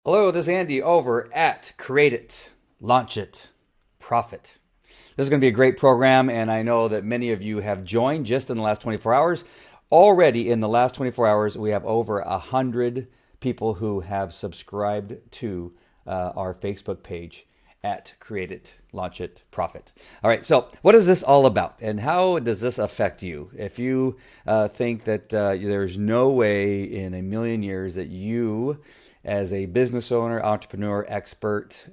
Hello, this is Andy over at Create It, Launch It, Profit. This is going to be a great program, and I know that many of you have joined just in the last 24 hours. Already in the last 24 hours, we have over 100 people who have subscribed to our Facebook page at Create It, Launch It, Profit. All right, so what is this all about, and how does this affect you? If you think that there's no way in a million years that you, as a business owner, entrepreneur, expert,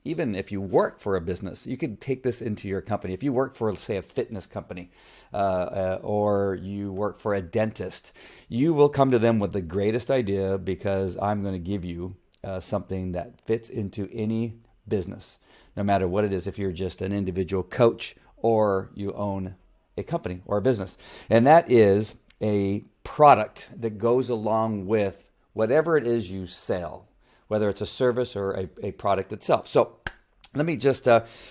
even if you work for a business, you could take this into your company. If you work for, say, a fitness company or you work for a dentist, you will come to them with the greatest idea because I'm going to give you something that fits into any business, no matter what it is, if you're just an individual coach or you own a company or a business. And that is a product that goes along with whatever it is you sell, whether it's a service or a product itself. So let me just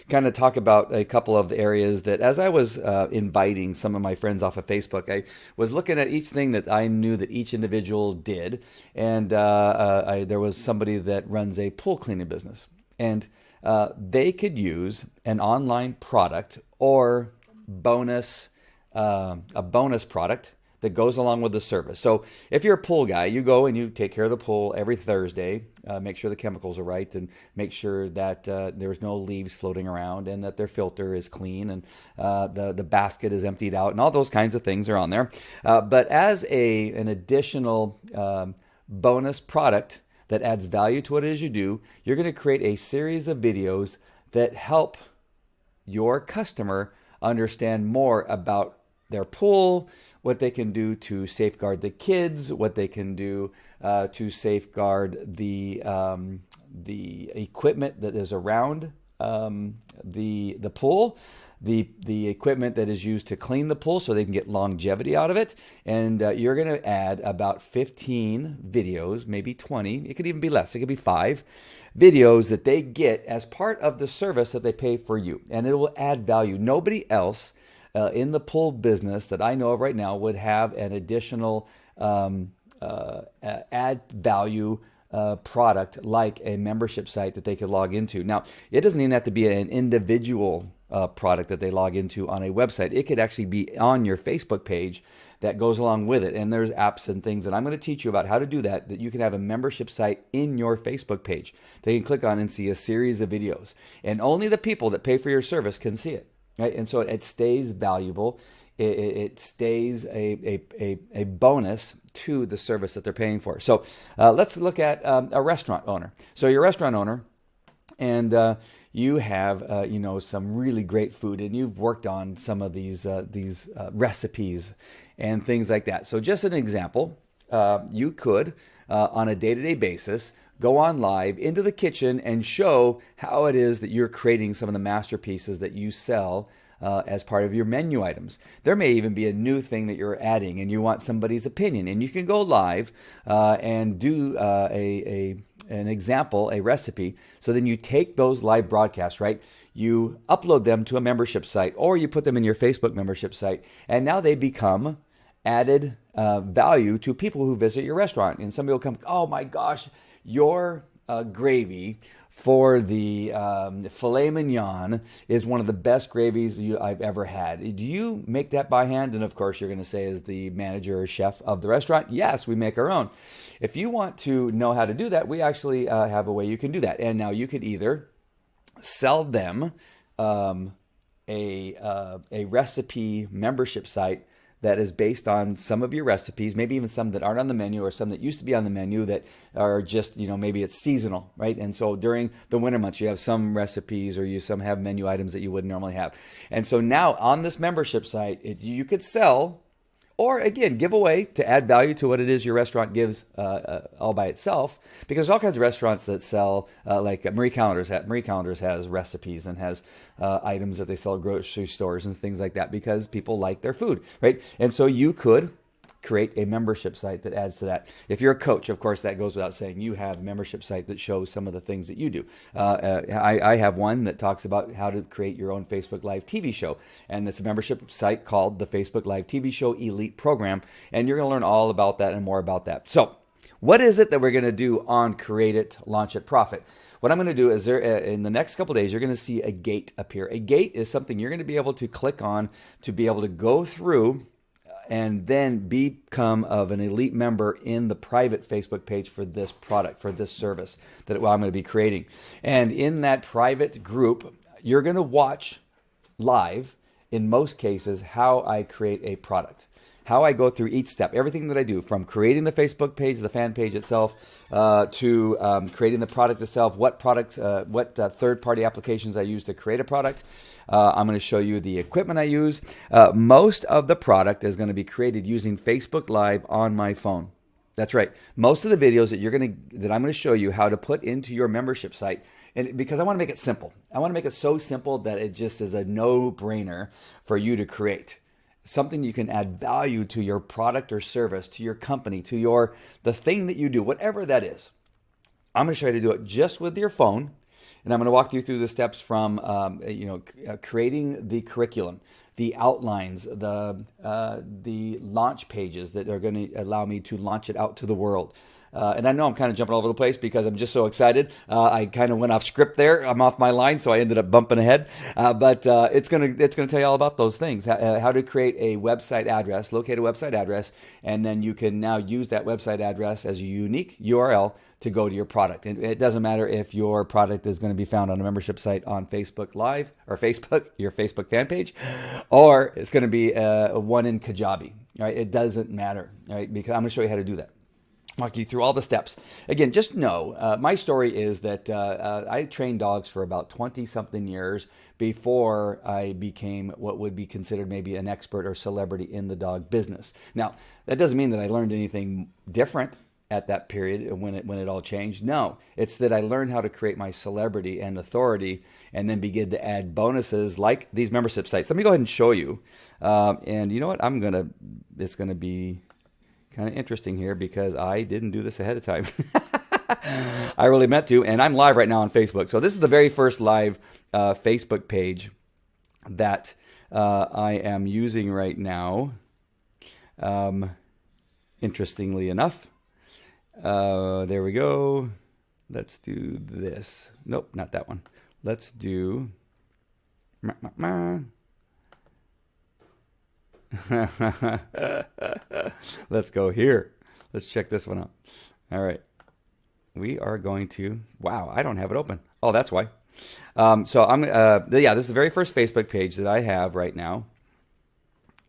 kind of talk about a couple of the areas that, as I was inviting some of my friends off of Facebook, I was looking at each thing that I knew that each individual did. And there was somebody that runs a pool cleaning business. And they could use an online product or a bonus product that goes along with the service. So if you're a pool guy, you go and you take care of the pool every Thursday, make sure the chemicals are right and make sure that there's no leaves floating around and that their filter is clean and the basket is emptied out and all those kinds of things are on there. But as an additional bonus product that adds value to what it is you do, you're going to create a series of videos that help your customer understand more about their pool, what they can do to safeguard the kids, what they can do to safeguard the equipment that is around the pool, the equipment that is used to clean the pool so they can get longevity out of it. And you're going to add about 15 videos, maybe 20. It could even be less. It could be 5 videos that they get as part of the service that they pay for you. And it will add value. Nobody else in the pool business that I know of right now would have an additional add value product like a membership site that they could log into. Now, it doesn't even have to be an individual product that they log into on a website. It could actually be on your Facebook page that goes along with it. And there's apps and things that I'm going to teach you about how to do that you can have a membership site in your Facebook page. They can click on and see a series of videos. And only the people that pay for your service can see it. Right? And so it stays valuable. It stays a bonus to the service that they're paying for. So let's look at a restaurant owner. So you're a restaurant owner, and you have some really great food, and you've worked on some of these recipes and things like that. So just an example, you could on a day-to-day basis go on live into the kitchen and show how it is that you're creating some of the masterpieces that you sell as part of your menu items. There may even be a new thing that you're adding and you want somebody's opinion, and you can go live and do an example, a recipe. So then you take those live broadcasts, right? You upload them to a membership site, or you put them in your Facebook membership site, and now they become added value to people who visit your restaurant. And somebody will come, oh my gosh, your gravy for the filet mignon is one of the best gravies I've ever had. Do you make that by hand? And of course, you're going to say, as the manager or chef of the restaurant, yes, we make our own. If you want to know how to do that, we actually have a way you can do that. And now you could either sell them a recipe membership site that is based on some of your recipes, maybe even some that aren't on the menu or some that used to be on the menu that are just, maybe it's seasonal, right? And so during the winter months, you have some recipes or some have menu items that you wouldn't normally have. And so now on this membership site, you could sell, or again, give away to add value to what it is your restaurant gives all by itself. Because there's all kinds of restaurants that sell, like Marie Callender's. Marie Callender's has recipes and has items that they sell at grocery stores and things like that because people like their food, right? And so you could create a membership site that adds to that. If you're a coach, of course, that goes without saying. You have a membership site that shows some of the things that you do. I have one that talks about how to create your own Facebook Live TV show. And it's a membership site called the Facebook Live TV Show Elite Program. And you're going to learn all about that and more about that. So What is it that we're going to do on Create It, Launch It, Profit? What I'm going to do is in the next couple days, you're going to see a gate appear. A gate is something you're going to be able to click on to be able to go through and then become of an elite member in the private Facebook page for this product, for this service that I'm going to be creating. And in that private group, you're going to watch live, in most cases, how I create a product, how I go through each step, everything that I do, from creating the Facebook page, the fan page itself, to creating the product itself, what third-party applications I use to create a product. I'm going to show you the equipment I use. Most of the product is going to be created using Facebook Live on my phone. That's right. Most of the videos that I'm going to show you how to put into your membership site, and because I want to make it simple. I want to make it so simple that it just is a no-brainer for you to create. Something you can add value to your product or service, to your company, to the thing that you do, whatever that is. I'm going to show you how to do it just with your phone, and I'm going to walk you through the steps from creating the curriculum, the outlines, the launch pages that are going to allow me to launch it out to the world. And I know I'm kind of jumping all over the place because I'm just so excited. I kind of went off script there. I'm off my line, so I ended up bumping ahead. But it's gonna tell you all about those things. How to create a website address, locate a website address, and then you can now use that website address as a unique URL to go to your product. And it doesn't matter if your product is going to be found on a membership site on Facebook Live or your Facebook fan page, or it's going to be one in Kajabi. Right? It doesn't matter, right? Because I'm going to show you how to do that. Walk you through all the steps. Again, just know, my story is that I trained dogs for about 20-something years before I became what would be considered maybe an expert or celebrity in the dog business. Now, that doesn't mean that I learned anything different at that period when it all changed. No, it's that I learned how to create my celebrity and authority and then begin to add bonuses like these membership sites. Let me go ahead and show you. And you know what? It's going to be kind of interesting here because I didn't do this ahead of time. I really meant to, and I'm live right now on Facebook. So this is the very first live Facebook page that I am using right now. Interestingly enough, there we go. Let's do this. Nope, not that one. Let's do... Let's go here. Let's check this one out. All right. We are going to... Wow, I don't have it open. Oh, that's why. So I'm... this is the very first Facebook page that I have right now,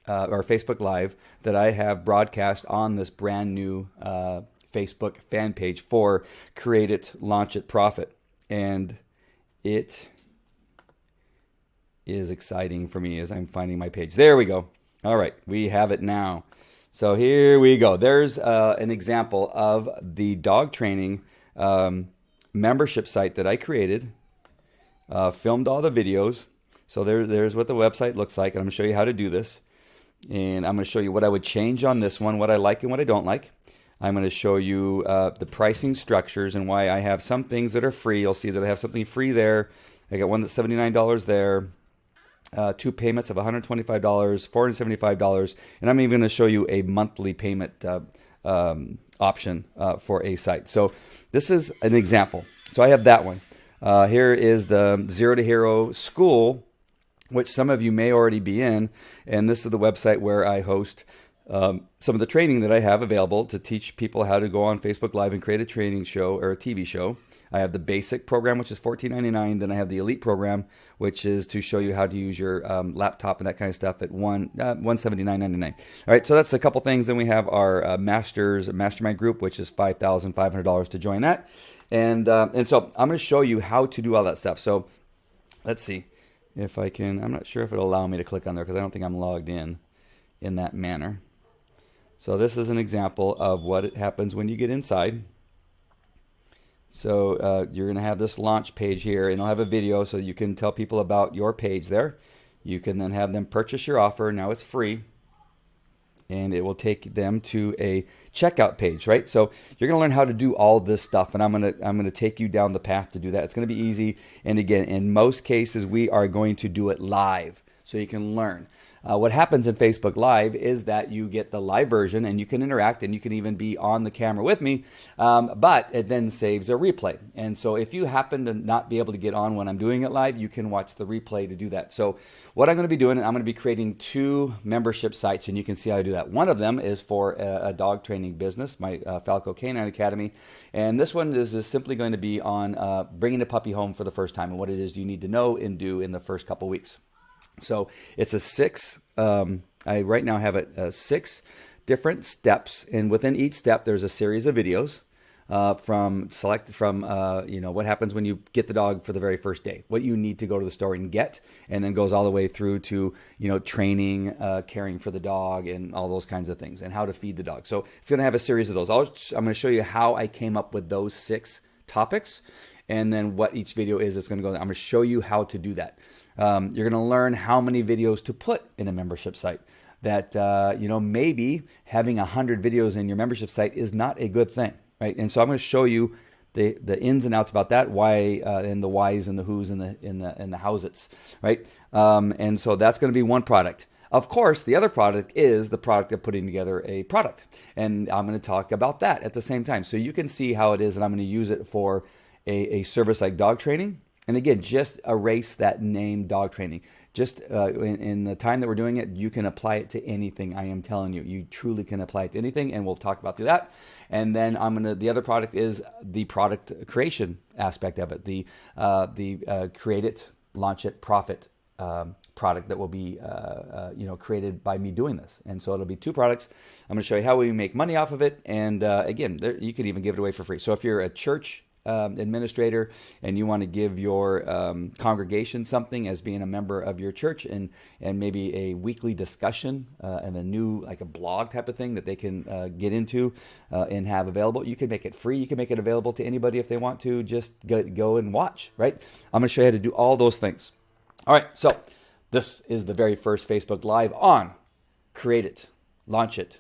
or Facebook Live, that I have broadcast on this brand new Facebook fan page for Create It, Launch It, Profit. And it is exciting for me as I'm finding my page. There we go. All right, we have it now. So here we go. There's an example of the dog training membership site that I created, filmed all the videos. So there's what the website looks like. I'm going to show you how to do this. And I'm going to show you what I would change on this one, what I like and what I don't like. I'm going to show you the pricing structures and why I have some things that are free. You'll see that I have something free there. I got one that's $79 there. 2 payments of $125, $475, and I'm even going to show you a monthly payment option for a site. So this is an example. So I have that one. Here is the Zero to Hero School, which some of you may already be in, and this is the website where I host some of the training that I have available to teach people how to go on Facebook Live and create a training show or a TV show. I have the basic program, which is $14.99. Then I have the elite program, which is to show you how to use your laptop and that kind of stuff at $179.99. All right, so that's a couple things. Then we have our mastermind group, which is $5,500 to join that. And so I'm going to show you how to do all that stuff. So let's see if I can. I'm not sure if it'll allow me to click on there because I don't think I'm logged in that manner. So this is an example of what happens when you get inside. So you're going to have this launch page here, and it'll have a video so you can tell people about your page there. You can then have them purchase your offer. Now it's free, and it will take them to a checkout page, right? So you're going to learn how to do all this stuff, and I'm going to take you down the path to do that. It's going to be easy, and again, in most cases, we are going to do it live, so you can learn. What happens in Facebook Live is that you get the live version and you can interact and you can even be on the camera with me, but it then saves a replay. And so if you happen to not be able to get on when I'm doing it live, you can watch the replay to do that. So what I'm going to be doing, I'm going to be creating 2 membership sites, and you can see how I do that. One of them is for a dog training business, my Falco Canine Academy. And this one is simply going to be on bringing a puppy home for the first time and what it is you need to know and do in the first couple weeks. So it's a 6, I right now have it 6 different steps, and within each step there's a series of videos from what happens when you get the dog for the very first day, what you need to go to the store and get, and then goes all the way through to training, caring for the dog, and all those kinds of things, and how to feed the dog. So it's going to have a series of those. I'm going to show you how I came up with those 6 topics, and then what each video is. It's going to go. I'm going to show you how to do that. You're going to learn how many videos to put in a membership site. That maybe having 100 videos in your membership site is not a good thing. Right, and so I'm going to show you the ins and outs about that, why and the whys and the whos and the how's-its, right? And so that's going to be one product. Of course, the other product is the product of putting together a product, and I'm going to talk about that at the same time, so you can see how it is, and I'm going to use it for a service like dog training. And again, just erase that name, dog training. Just in the time that we're doing it, you can apply it to anything. I am telling you, you truly can apply it to anything, and we'll talk about through that. And then the other product is the product creation aspect of it, the create it, launch it, profit product that will be created by me doing this. And so it'll be 2 products. I'm going to show you how we make money off of it, and again, you can even give it away for free. So if you're a church administrator and you want to give your congregation something as being a member of your church, and maybe a weekly discussion and a new, like a blog type of thing that they can get into and have available, you can make it free. You can make it available to anybody if they want to. Just go and watch, right? I'm going to show you how to do all those things. All right, so this is the very first Facebook Live on create it, launch it,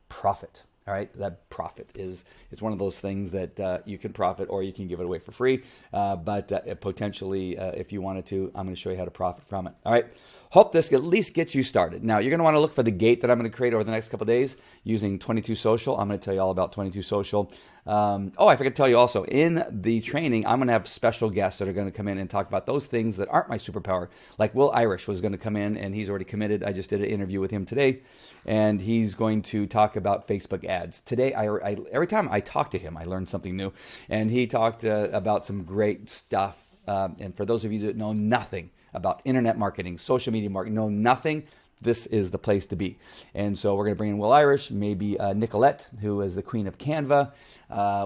profit. All right, that profit is one of those things that you can profit, or you can give it away for free. But potentially, if you wanted to, I'm going to show you how to profit from it. All right, hope this at least gets you started. Now, you're going to want to look for the gate that I'm going to create over the next couple of days using 22 Social. I'm going to tell you all about 22 Social. I forgot to tell you also, in the training, I'm going to have special guests that are going to come in and talk about those things that aren't my superpower. Like Will Irish was going to come in, and he's already committed. I just did an interview with him today, and he's going to talk about Facebook ads. Today, every time I talk to him, I learn something new, and he talked about some great stuff. And for those of you that know nothing about internet marketing, social media marketing, know nothing, this is the place to be. And so we're going to bring in Will Irish, maybe Nicolette, who is the queen of Canva.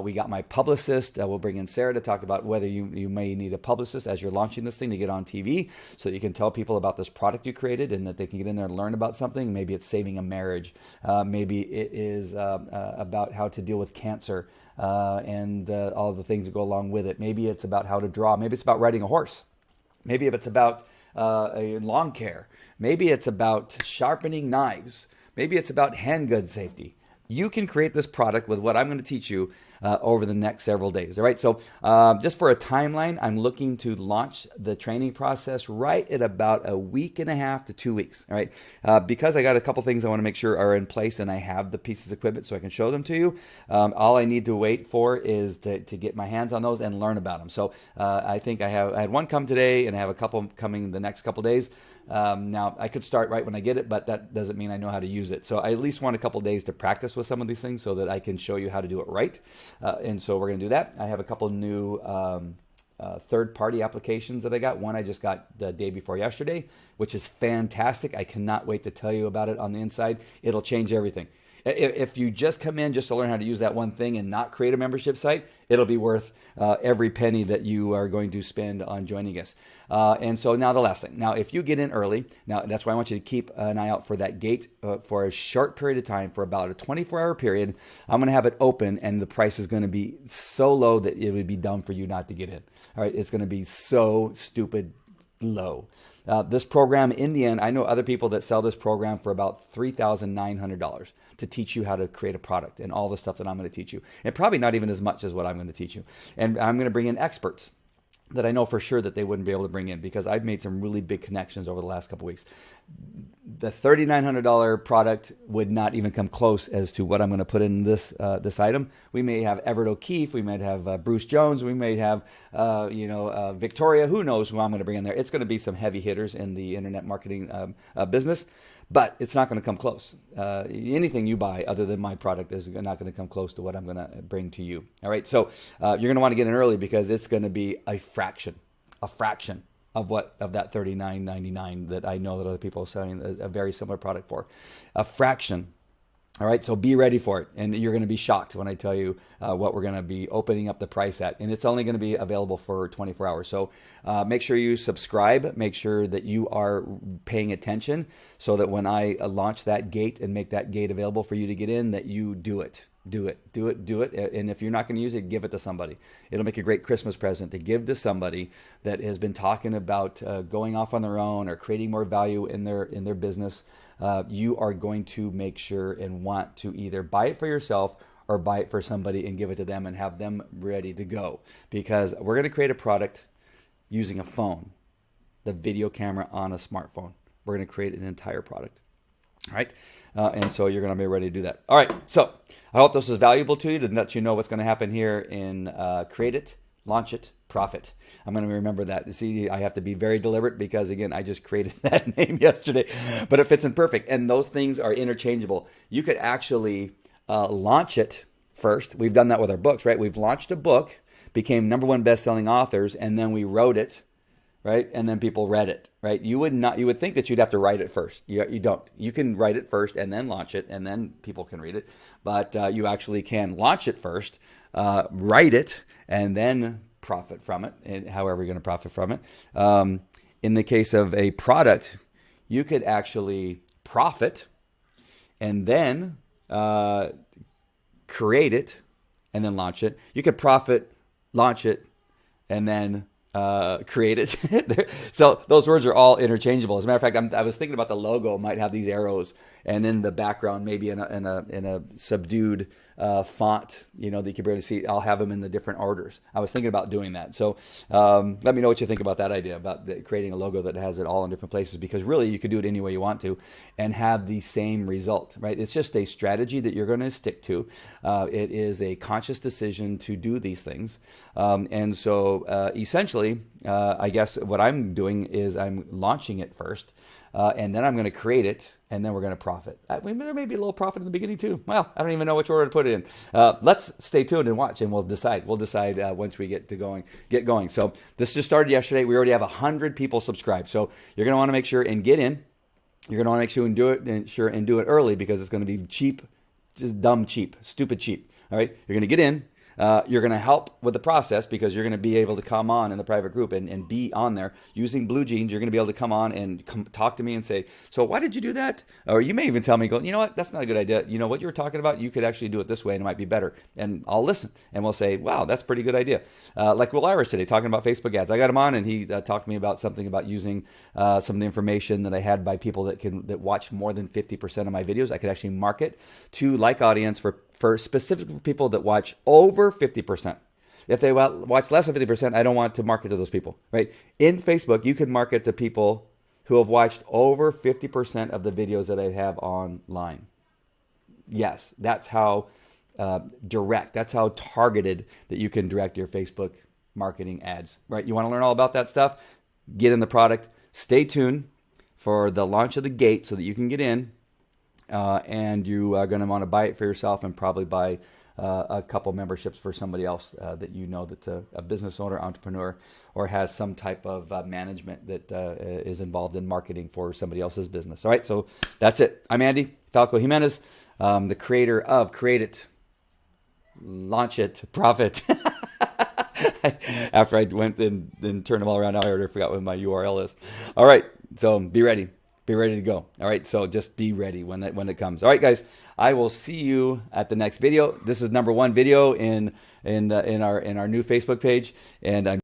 We got my publicist. We'll bring in Sarah to talk about whether you may need a publicist as you're launching this thing to get on TV, so that you can tell people about this product you created and that they can get in there and learn about something. Maybe it's saving a marriage. Maybe it is about how to deal with cancer and all the things that go along with it. Maybe it's about how to draw. Maybe it's about riding a horse. Maybe if it's about a lawn care. Maybe it's about sharpening knives. Maybe it's about handgun safety. You can create this product with what I'm going to teach you over the next several days. All right. So just for a timeline, I'm looking to launch the training process right at about a week and a half to 2 weeks. All right. Because I got a couple things I want to make sure are in place, and I have the pieces of equipment so I can show them to you. All I need to wait for is to get my hands on those and learn about them. So I think I had one come today, and I have a couple coming the next couple days. Now, I could start right when I get it, but that doesn't mean I know how to use it. So I at least want a couple days to practice with some of these things so that I can show you how to do it right. And so we're going to do that. I have a couple new third-party applications that I got. One I just got the day before yesterday, which is fantastic. I cannot wait to tell you about it on the inside. It'll change everything. If you just come in just to learn how to use that one thing and not create a membership site, it'll be worth every penny that you are going to spend on joining us. And so now the last thing. Now, if you get in early, now that's why I want you to keep an eye out for that gate for a short period of time, for about a 24-hour period. I'm going to have it open, and the price is going to be so low that it would be dumb for you not to get in. All right, it's going to be so stupid low. This program, in the end, I know other people that sell this program for about $3,900 to teach you how to create a product and all the stuff that I'm going to teach you. And probably not even as much as what I'm going to teach you. And I'm going to bring in experts that I know for sure that they wouldn't be able to bring in, because I've made some really big connections over the last couple weeks. The $3,900 product would not even come close as to what I'm going to put in this this item. We may have Everett O'Keefe, we might have Bruce Jones, we may have Victoria. Who knows who I'm going to bring in there? It's going to be some heavy hitters in the internet marketing business, but it's not going to come close. Anything you buy other than my product is not going to come close to what I'm going to bring to you. All right, so you're going to want to get in early, because it's going to be a fraction of that $39.99 that I know that other people are selling a very similar product for. A fraction. All right, so be ready for it, and you're going to be shocked when I tell you what we're going to be opening up the price at, and it's only going to be available for 24 hours. So make sure you subscribe, make sure that you are paying attention, so that when I launch that gate and make that gate available for you to get in, that you do it. Do it. And if you're not going to use it, give it to somebody. It'll make a great Christmas present to give to somebody that has been talking about going off on their own or creating more value in their business. You are going to make sure and want to either buy it for yourself or buy it for somebody and give it to them and have them ready to go. Because we're going to create a product using a phone, the video camera on a smartphone. We're going to create an entire product. All right. And so you're going to be ready to do that. All right. So I hope this was valuable to you, to let you know what's going to happen here in Create It, Launch It, Profit. I'm going to remember that. See, I have to be very deliberate, because, again, I just created that name yesterday, but it fits in perfect. And those things are interchangeable. You could actually launch it first. We've done that with our books, right? We've launched a book, became #1 best-selling authors, and then we wrote it. Right? And then people read it, right? You would think that you'd have to write it first. You don't. You can write it first and then launch it, and then people can read it. But you actually can launch it first, write it, and then profit from it, and however you're going to profit from it. In the case of a product, you could actually profit and then create it and then launch it. You could profit, launch it, and then create it. So those words are all interchangeable. As a matter of fact, I was thinking about the logo might have these arrows, and in the background, maybe in a subdued font, that you can barely see. I'll have them in the different orders. I was thinking about doing that. So let me know what you think about that idea, about creating a logo that has it all in different places, because really you could do it any way you want to and have the same result, right? It's just a strategy that you're going to stick to. It is a conscious decision to do these things. And so essentially, I guess what I'm doing is I'm launching it first, and then I'm going to create it, and then we're going to profit. There may be a little profit in the beginning too. Well, I don't even know which order to put it in. Let's stay tuned and watch, and we'll decide. We'll decide once we get going. So this just started yesterday. We already have 100 people subscribed. So you're going to want to make sure and get in. You're going to want to make sure and do it early, because it's going to be cheap, just dumb cheap, stupid cheap. All right, you're going to get in. You're going to help with the process, because you're going to be able to come on in the private group and be on there using Blue Jeans. You're going to be able to come on and talk to me and say, so why did you do that? Or you may even tell me, you know what, that's not a good idea. You know what you were talking about? You could actually do it this way and it might be better. And I'll listen, and we'll say, wow, that's a pretty good idea. Like Will Irish today, talking about Facebook ads. I got him on, and he talked to me about something about using some of the information that I had by people that watch more than 50% of my videos. I could actually market to like audience for specifically for people that watch over 50%. If they watch less than 50%, I don't want to market to those people, right? In Facebook, you can market to people who have watched over 50% of the videos that I have online. Yes, that's how direct, that's how targeted that you can direct your Facebook marketing ads, right? You want to learn all about that stuff? Get in the product. Stay tuned for the launch of the gate so that you can get in. And you are going to want to buy it for yourself, and probably buy a couple memberships for somebody else that you know that's a business owner, entrepreneur, or has some type of management that is involved in marketing for somebody else's business. All right, so that's it. I'm Andy Falco Jimenez, the creator of Create It, Launch It, Profit. After I went and turned them all around, now I already forgot what my URL is. All right, so be ready. Be ready to go. All right, so just be ready when it comes. All right, guys, I will see you at the next video. This is #1 video in our new Facebook page, and I'm